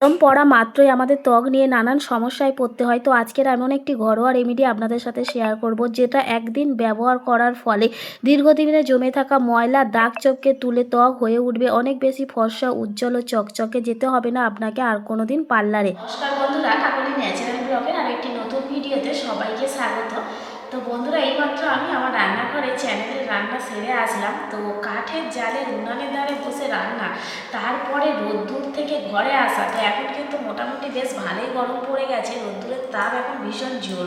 গরম পড়া মাত্রই আমাদের ত্বক নিয়ে নানান সমস্যায় পড়তে হয়। তো আজকের এমন একটি ঘরোয়া রেমেডি আপনাদের সাথে শেয়ার করব, যেটা একদিন ব্যবহার করার ফলে দীর্ঘদিনে জমে থাকা ময়লা দাগ ছোপকে তুলে ত্বক হয়ে উঠবে অনেক বেশি ফর্সা, উজ্জ্বল ও চকচকে। যেতে হবে না আপনাকে আর কোনোদিন পার্লারে। নমস্কার বন্ধুরা, কাকলি ন্যাচারাল ব্লগের আর একটি নতুন ভিডিওতে সবাইকে স্বাগত। তো বন্ধুরা, এইমাত্র আমি আমার রান্নাঘরে চ্যানেলের রান্না সেরে আসলাম। তো কাঠের জালের উনানের ধারে বসে রান্না, তারপরে রোদ্দুর থেকে ঘরে আসা। তো এখন কিন্তু মোটামুটি বেশ ভালোই গরম পড়ে গেছে, রোদ্দুরের তাপ এখন ভীষণ জোর।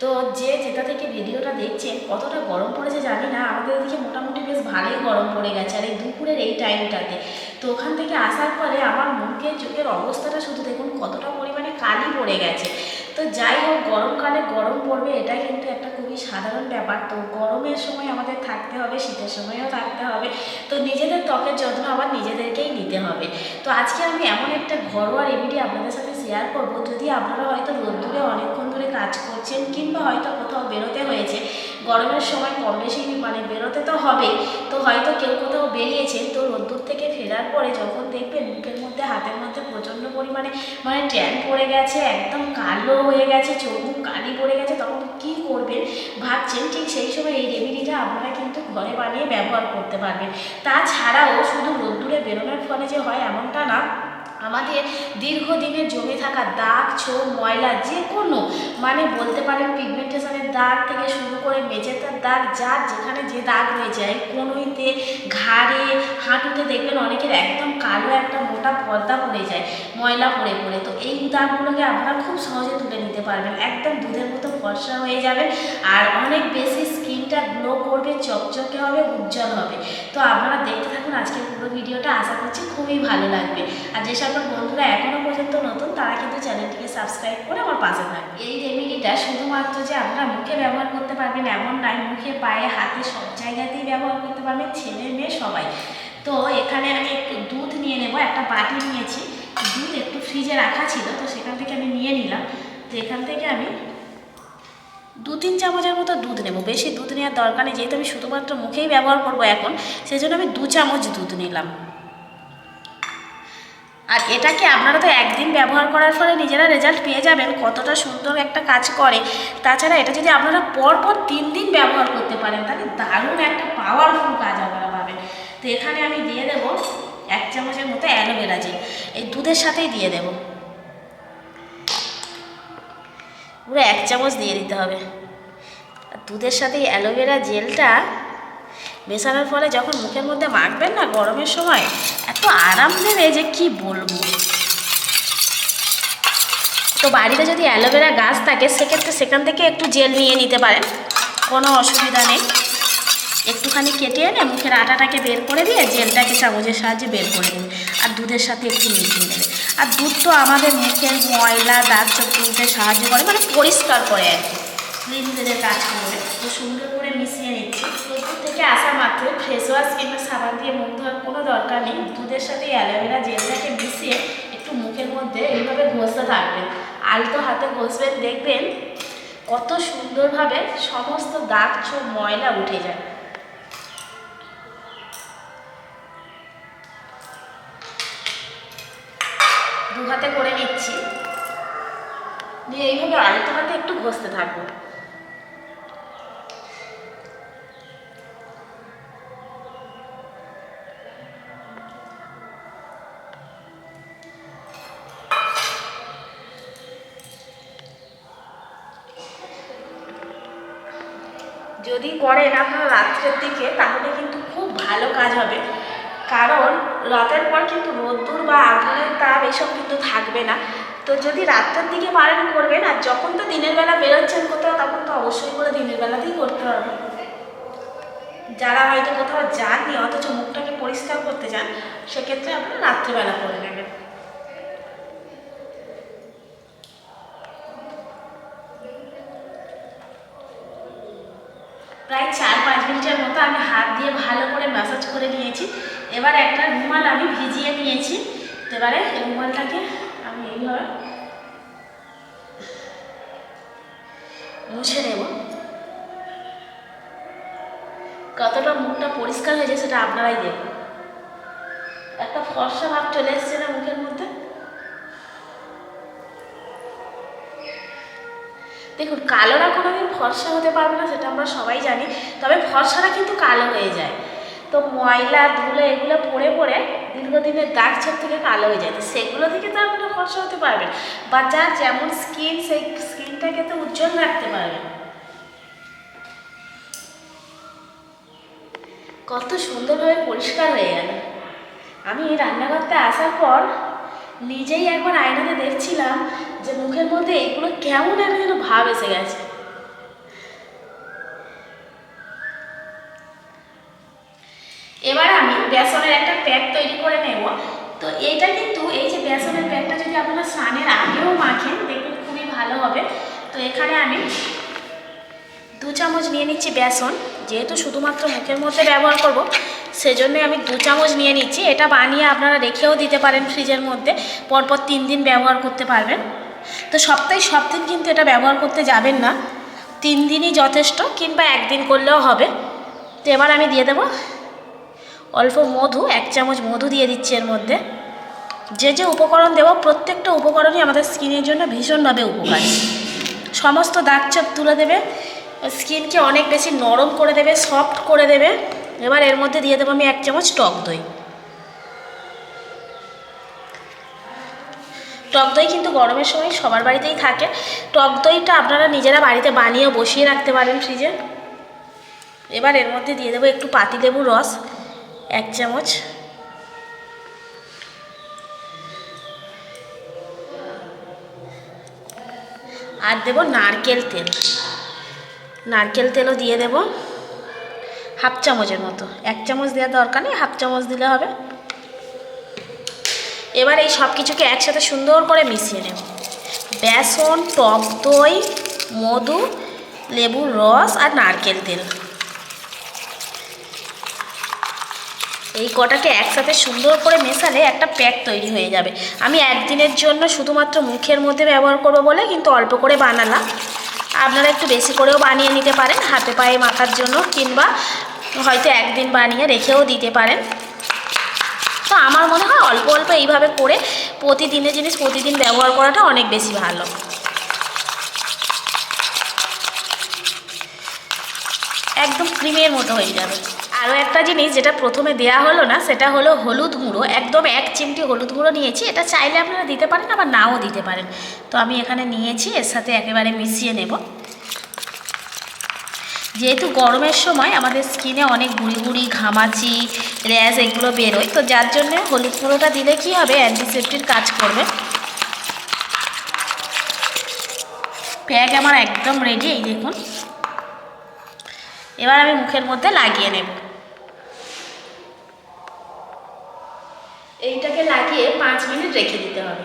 তো যে যেটা থেকে ভিডিওটা দেখছেন কতটা গরম পড়েছে জানি না, আমাদের এদিকে মোটামুটি বেশ ভালোই গরম পড়ে গেছে আর এই দুপুরের এই টাইমটাতে। তো ওখান থেকে আসার ফলে আমার মুখে চোখের অবস্থাটা শুধু দেখুন কতটা পরিমাণে কালি পড়ে গেছে। তো যাই হোক, গরমকালে গরম পড়বে এটা কিন্তু একটা খুবই সাধারণ ব্যাপার। তো গরমের সময় আমাদের থাকতে হবে, শীতের সময়ও থাকতে হবে। তো নিজেদের ত্বকের যত্ন আবার নিজেদেরকেই নিতে হবে। তো আজকে আমি এমন একটা ঘরোয়া রেমেডি আপনাদের সাথে শেয়ার করব। যদি আপনারা হয়তো রোদ্দুরে অনেকক্ষণ ধরে কাজ করছেন কিংবা হয়তো কোথাও বেরোতে হয়েছে, গরমের সময় কম বেশি বেরোতে তো হবেই। তো হয়তো কেউ কোথাও বেরিয়েছেন, তো রোদ্দুর থেকে ফেরার পরে যখন দেখবেন মুখের মধ্যে হাতের মধ্যে প্রচণ্ড পরিমাণে ট্যান পড়ে গেছে, একদম কালো হয়ে গেছে, চোখ মুখ কালি পড়ে গেছে, তখন কী করবেন ভাবছেন, ঠিক সেই সময় এই রেমেডিটা আপনারা কিন্তু ঘরে বানিয়ে ব্যবহার করতে পারবেন। তাছাড়াও শুধু রোদ্দুরে বেরোনোর ফলে যে হয় এমনটা না, আমাদের দীর্ঘদিনের জমে থাকা দাগ ছোপ ময়লা যে কোনো বলতে পারেন পিগমেন্টেশনের দাগ থেকে শুরু করে মেঝেতার দাগ, যার যেখানে যে দাগ হয়ে যায়, কনুইতে, ঘাড়ে, হাঁটুতে দেখবেন অনেকের একদম কালো একটা মোটা পর্দা পড়ে যায় ময়লা পড়ে পড়ে। তো এই দাগগুলোকে আপনারা খুব সহজে তুলে নিতে পারবেন, একদম দুধের মতো ফর্সা হয়ে যাবেন আর অনেক বেশি স্কিনটা গ্লো করবে, চকচকে হবে, উজ্জ্বল হবে। তো আপনারা দেখতে থাকুন আজকের পুরো ভিডিওটা, আশা করছি খুবই ভালো লাগবে। আর যে সকল বন্ধুরা এখনও পর্যন্ত নতুন, তারা কিন্তু চ্যানেলটিকে সাবস্ক্রাইব করে আমার পাশে থাকবে। এই রেমেডিটা শুধুমাত্র যে আপনারা মুখে ব্যবহার করতে পারবেন এমন নয়, মুখে, পায়ে, হাতে সব জায়গাতেই ব্যবহার করতে পারবেন, ছেলে মেয়ে সবাই। তো এখানে আমি একটু দুধ নিয়ে নেব, একটা বাটি নিয়েছি। দুধ একটু ফ্রিজে রাখা ছিল, তো সেখান থেকে আমি নিয়ে নিলাম। তো এখান থেকে আমি 2-3 চামচের মতো দুধ নেব, বেশি দুধ নেওয়ার দরকার নেই, যেহেতু আমি শুধুমাত্র মুখেই ব্যবহার করব এখন, সেই জন্য আমি 2 চামচ দুধ নিলাম। আর এটাকে আপনারা তো একদিন ব্যবহার করার ফলে নিজেরা রেজাল্ট পেয়ে যাবেন কতটা সুন্দর একটা কাজ করে। তাছাড়া এটা যদি আপনারা পরপর 3 দিন ব্যবহার করতে পারেন, তাহলে দারুণ একটা পাওয়ারফুল কাজ আপনারা পাবেন। তো এখানে আমি দিয়ে দেব 1 চামচের মতো অ্যালোভেরা জেল, এই দুধের সাথেই দিয়ে দেব, পুরো 1 চামচ দিয়ে দিতে হবে। আর দুধের সাথে এই অ্যালোভেরা জেলটা মেশানোর ফলে যখন মুখের মধ্যে মাখবেন না গরমের সময়, এত আরাম দেবে যে কি বলবো। তো বাড়িতে যদি অ্যালোভেরা গাছ থাকে, সেক্ষেত্রে সেখান থেকে একটু জেল নিয়ে নিতে পারেন, কোনো অসুবিধা নেই। একটুখানি কেটে এনে মুখের আটাটাকে বের করে দিয়ে জেলটাকে চামচের সাহায্যে বের করে নেবে আর দুধের সাথে একটু মিশিয়ে নেবে। আর দুধ তো আমাদের মুখের ময়লা দাগ ছোপ তুলতে সাহায্য করে, পরিষ্কার করে আর কি, ক্লিনজিংয়ের কাজ করবে। তো সুন্দর করে মিশিয়ে নিচ্ছি। রোদ্দুর থেকে আসা মাত্র ফেস ওয়াশ কিংবা সাবান দিয়ে মুখ ধোয়ার কোনো দরকার নেই, দুধের সাথে অ্যালোভেরা জেলটাকে মিশিয়ে একটু মুখের মধ্যে এইভাবে ঘষতে থাকবেন, আলতো হাতে ঘষবেন, দেখবেন কত সুন্দরভাবে সমস্ত দাগ ছোপ ময়লা উঠে যায়। দু হাতে করে নিচ্ছি, দিয়ে এইভাবে আলতো হাতে একটু ঘষতে থাকবো। যদি করেন আপনারা রাত্রের দিকে, তাহলে কিন্তু খুব ভালো কাজ হবে, কারণ রাতের পর কিন্তু রোদ্দুর বা আগুনের তাপ এসব কিন্তু থাকবে না। তো যদি রাত্রের দিকে পারেন করবেন, আর যখন তো দিনের বেলা বেরোচ্ছেন কোথাও, তখন তো অবশ্যই করে দিনের বেলাতেই করতে হবে। যারা হয়তো কোথাও যাননি অথচ মুখটাকে পরিষ্কার করতে চান, সেক্ষেত্রে আপনারা রাত্রেবেলা করে নেবেন। প্রায় 4-5 মিনিটের মতো আমি হাত দিয়ে ভালো করে ম্যাসাজ করে নিয়েছি। এবার একটা রুমাল আমি ভিজিয়ে নিয়েছি, তো এবারে এই রুমালটাকে আমি এইভাবে মুছে নেব। কতটা মুখটা পরিষ্কার হয়েছে সেটা আপনারাই দেখুন, একটা ফর্সা ভাব চলে এসছে না মুখের মধ্যে। দেখুন, কালোরা কোনোদিন ফর্সা হতে পারবে না, সেটা আমরা সবাই জানি, তবে ফর্সারা কিন্তু কালো হয়ে যায়। তো ময়লা ধুলো এগুলো পড়ে পড়ে দীর্ঘদিনের দাগ ছোপ থেকে কালো হয়ে যায়, তো সেগুলো থেকে তো আপনারা ফর্সা হতে পারবেন, বা যার যেমন স্কিন সেই স্কিনটাকে তো উজ্জ্বল রাখতে পারবেন। কত সুন্দরভাবে পরিষ্কার হয়ে গেল। আমি রান্নাঘরতে আসার পর নিজেই একবার আয়নাতে দেখছিলাম যে মুখের মধ্যে এগুলো কেমন একটা যেন ভাব এসে গেছে। এবার আমি বেসনের একটা প্যাক তৈরি করে নেব। তো এটা কিন্তু এই যে বেসনের প্যাকটা যদি আপনারা স্নানের আগেও মাখেন দেখবেন খুবই ভালো হবে। তো এখানে আমি 2 চামচ নিয়ে নিচ্ছি বেসন, যেহেতু শুধুমাত্র মুখের মধ্যে ব্যবহার করব সেজন্যই আমি 2 চামচ নিয়ে নিচ্ছি। এটা বানিয়ে আপনারা রেখেও দিতে পারেন ফ্রিজের মধ্যে, পরপর 3 দিন ব্যবহার করতে পারবেন। তো সপ্তাহে সব দিন কিন্তু এটা ব্যবহার করতে যাবেন না, 3 দিনই যথেষ্ট, কিংবা 1 দিন করলেও হবে। তো এবার আমি দিয়ে দেবো অল্প মধু, 1 চামচ মধু দিয়ে দিচ্ছি এর মধ্যে। যে যে উপকরণ দেবো প্রত্যেকটা উপকরণই আমাদের স্কিনের জন্য ভীষণভাবে উপকারী। সমস্ত দাগ ছোপ তুলে দেবে, স্কিনকে অনেক বেশি নরম করে দেবে, সফট করে দেবে। এবার এর মধ্যে দিয়ে দেবো আমি 1 চামচ টক দই। টক দই কিন্তু গরমের সময় সবার বাড়িতেই থাকে। টক দইটা আপনারা নিজেরা বাড়িতে বানিয়ে বসিয়ে রাখতে পারেন ফ্রিজে। এবার এর মধ্যে দিয়ে দেবো একটু পাতিলেবুর রস, 1 চামচ। আর দেবো নারকেল তেল, নারকেল তেলও দিয়ে দেব 1/2 চামচের মতো। 1 চামচ দেওয়ার দরকার নেই, 1/2 চামচ দিলে হবে। এবার এই সব কিছুকে একসাথে সুন্দর করে মিশিয়ে নেব। বেসন, টক দই, মধু, লেবুর রস আর নারকেল তেল, এই কটাকে একসাথে সুন্দর করে মেশালে একটা প্যাক তৈরি হয়ে যাবে। আমি একদিনের জন্য শুধুমাত্র মুখের মধ্যে ব্যবহার করব বলে কিন্তু অল্প করে বানালাম। আপনারা একটু বেশি করেও বানিয়ে নিতে পারেন হাতে পায়ে মাখার জন্য, কিংবা হয়তো একদিন বানিয়ে রেখেও দিতে পারেন। তো আমার মনে হয় অল্প অল্প এইভাবে করে প্রতিদিনের জিনিস প্রতিদিন ব্যবহার করাটা অনেক বেশি ভালো। একদম ক্রিমের মতো হয়ে যাবে। আরও একটা জিনিস যেটা প্রথমে দেয়া হলো না, সেটা হলো হলুদ গুঁড়ো। একদম 1 চিমটি হলুদ গুঁড়ো নিয়েছি, এটা চাইলে আপনারা দিতে পারেন আবার নাও দিতে পারেন। তো আমি এখানে নিয়েছি, এর সাথে একেবারে মিশিয়ে নেব। যেহেতু গরমের সময় আমাদের স্কিনে অনেক গুঁড়ি গুঁড়ি, ঘামাচি, র্যাশ এগুলো বেরোয়, তো যার জন্য হলুদ গুঁড়োটা দিলে কি হবে, অ্যান্টিসেপ্টিক কাজ করবে। প্যাক আমার একদম রেডি, এই দেখুন। এবার আমি মুখের মধ্যে লাগিয়ে নেব। এইটাকে লাগিয়ে 5 মিনিট রেখে দিতে হবে।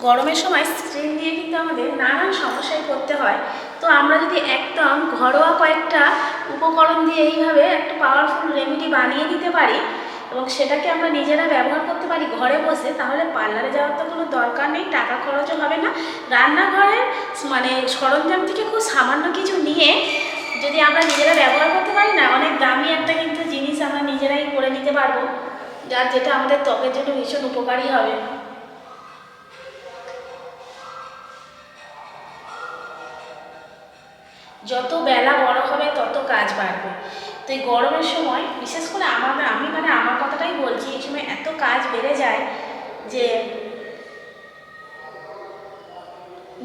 গরমের সময় স্কিন দিয়ে কিন্তু আমাদের নানান সমস্যায় পড়তে হয়। তো আমরা যদি একদম ঘরোয়া কয়েকটা উপকরণ দিয়ে এইভাবে একটা পাওয়ারফুল রেমেডি বানিয়ে নিতে পারি এবং সেটাকে আমরা নিজেরা ব্যবহার করতে পারি ঘরে বসে, তাহলে পার্লারে যাওয়ার তো কোনো দরকার নেই, টাকা খরচও হবে না। রান্নাঘরের মানে সরঞ্জাম থেকে খুব সামান্য কিছু নিয়ে যদি আমরা নিজেরা ব্যবহার করতে পারি না, অনেক দামি একটা কিন্তু জিনিস আমরা নিজেরাই করে নিতে পারবো, যেটা আমাদের ত্বকের জন্য ভীষণ উপকারী হবে। যত বেলা বড় হবে তত কাজ বাড়বে। তো এই গরমের সময় বিশেষ করে আমি আমার কথাটাই বলছি, এই সময় এত কাজ বেড়ে যায় যে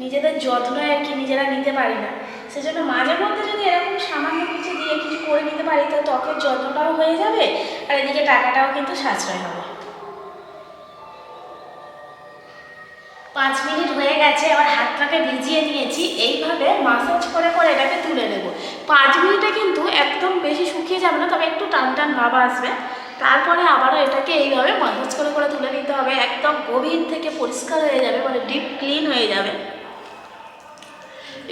নিজেদের যত্ন আর কি নিজেরা নিতে পারি না। সেজন্য মাঝে মধ্যে যদি এরকম সামান্য কিছু দিয়ে কিছু করে নিতে পারি, তো ত্বকের যত্নটাও হয়ে যাবে আর এদিকে টাকাটাও কিন্তু সাশ্রয় হবে। 5 মিনিট হয়ে গেছে, আবার হাতটাকে ভিজিয়ে নিয়েছি। এইভাবে মাসাজ করে করে এটাকে তুলে নেব। 5 মিনিটে কিন্তু একদম বেশি শুকিয়ে যাবে না, তবে একটু টান টান ভাব আসবে। তারপরে আবারও এটাকে এইভাবে মাসাজ করে করে তুলে নিতে হবে। একদম গভীর থেকে পরিষ্কার হয়ে যাবে, মানে ডিপ ক্লিন হয়ে যাবে।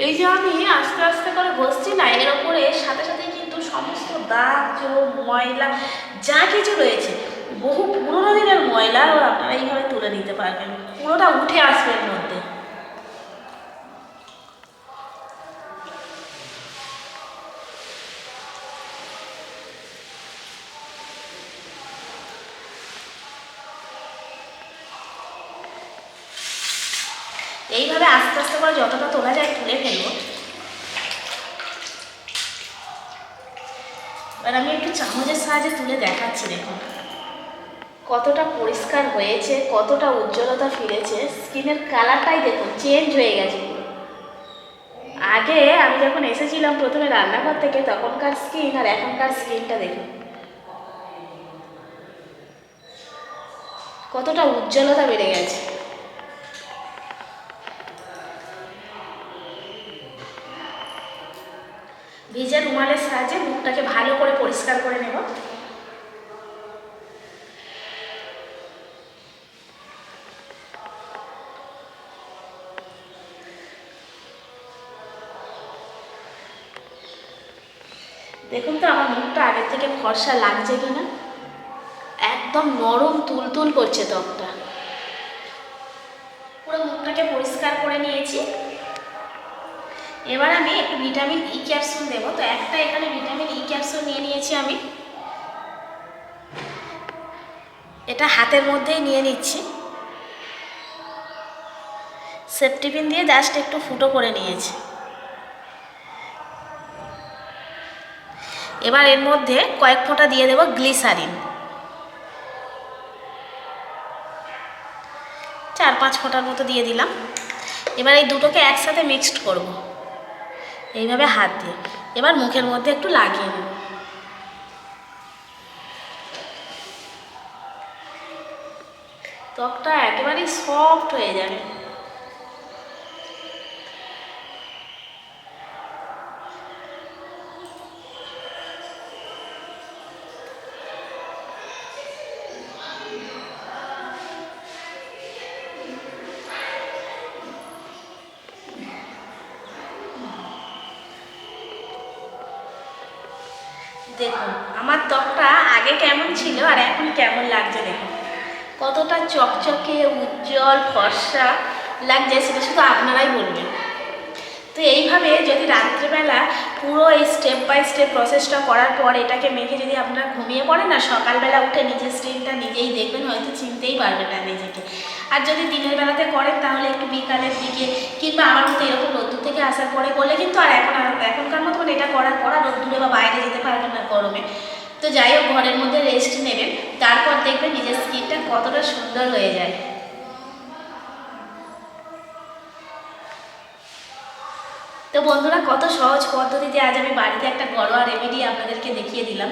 এই যে আমি আস্তে আস্তে করে ঘষছি না, এর ওপরে সাথে সাথে কিন্তু সমস্ত দাগ, চোখ, ময়লা যা কিছু রয়েছে, বহু পুরোনো দিনের ময়লাও আপনারা এইভাবে তুলে নিতে পারবেন, পুরোটা উঠে আসবে এর মধ্যে। এইভাবে আস্তে আস্তে করে যতটা তোলা যায় তুলে ফেলবো। এবার আমি একটু চামচের সাহায্যে তুলে দেখাচ্ছি। দেখুন কতটা পরিষ্কার হয়েছে, কতটা উজ্জ্বলতা ফিরেছে। স্কিনের কালারটাই দেখুন চেঞ্জ হয়ে গেছে। আগে আমি যখন এসেছিলাম প্রথমে রান্নাঘর থেকে, তখনকার স্কিন আর এখনকার স্কিনটা দেখুন কতটা উজ্জ্বলতা বেড়ে গেছে। ভিজে রুমালের সাহায্যে মুখটাকে ভালো করে পরিষ্কার করে নেব। দেখুন তো আমার মুখটা আগের থেকে ফর্সা লাগছে কিনা। একদম নরম তুলতুল করছে ত্বকটা। পুরো মুখটাকে পরিষ্কার করে নিয়েছি। এবার আমি একটু ভিটামিন ই ক্যাপসুল দেবো। তো একটা এখানে ভিটামিন ই ক্যাপসুল নিয়ে নিয়েছি আমি। এটা হাতের মধ্যেই নিয়ে নিচ্ছি। সেফটি পিন দিয়ে জাস্ট একটু ফুটো করে নিয়েছি। এবার এর মধ্যে কয়েক ফোঁটা দিয়ে দেব গ্লিসারিন। 4-5 ফোঁটার মতো দিয়ে দিলাম। এবার এই দুটোকে একসাথে মিক্সড করব এইভাবে হাত দিয়ে। এবার মুখের মধ্যে একটু লাগিয়ে নেব। ত্বকটা একেবারেই সফট হয়ে যাবে। দেখুন আমার ত্বকটা আগে কেমন ছিল আর এখন কেমন লাগছে। দেখুন কতটা চকচকে উজ্জ্বল ফর্সা লাগছে, সেটা শুধু আপনারাই বলবেন। তো এইভাবে যদি রাত্রেবেলা পুরো এই স্টেপ বাই স্টেপ প্রসেসটা করার পর এটাকে মেখে যদি আপনারা ঘুমিয়ে পড়েন না, সকালবেলা উঠে নিজের স্কিনটা নিজেই দেখবেন, হয়তো চিনতেই পারবেন না নিজেকে। আর যদি দিনের বেলাতে করেন তাহলে একটু বিকালের দিকে কিংবা আমার মতো এরকম রোদ্দুর থেকে আসার পরে করলে কিন্তু আর এখনকার মতো মানে এটা করার পর আর রোদ্দুরে বা বাইরে যেতে পারবেন না গরমে। তো যাই হোক, ঘরের মধ্যে রেস্ট নেবেন, তারপর দেখবেন নিজের স্কিনটা কতটা সুন্দর হয়ে যায়। তো বন্ধুরা, কত সহজ পদ্ধতিতে আজ আমি বাড়িতে একটা ঘরোয়া রেমেডি আপনাদেরকে দেখিয়ে দিলাম।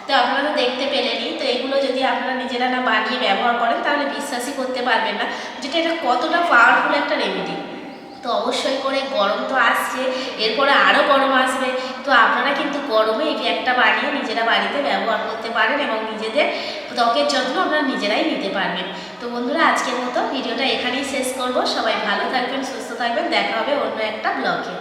তো আপনারা তো দেখতে পেলেনই। তো এগুলো যদি আপনারা নিজেরা না বানিয়ে ব্যবহার করেন তাহলে বিশ্বাসই করতে পারবেন না যেটা এটা কতটা পাওয়ারফুল একটা রেমেডি। তো অবশ্যই করে, গরম তো আসছে, এরপরে আরও গরম আসবে। তো আপনারা কিন্তু গরমে এই একটা বানিয়ে নিজেরা বাড়িতে ব্যবহার করতে পারেন এবং নিজেদের ত্বকের যত্ন আপনারা নিজেরাই নিতে পারবেন। তো বন্ধুরা, আজকের মতো ভিডিওটা এখানেই শেষ করব। সবাই ভালো থাকবেন, সুস্থ থাকবেন। দেখা হবে অন্য একটা ব্লগে।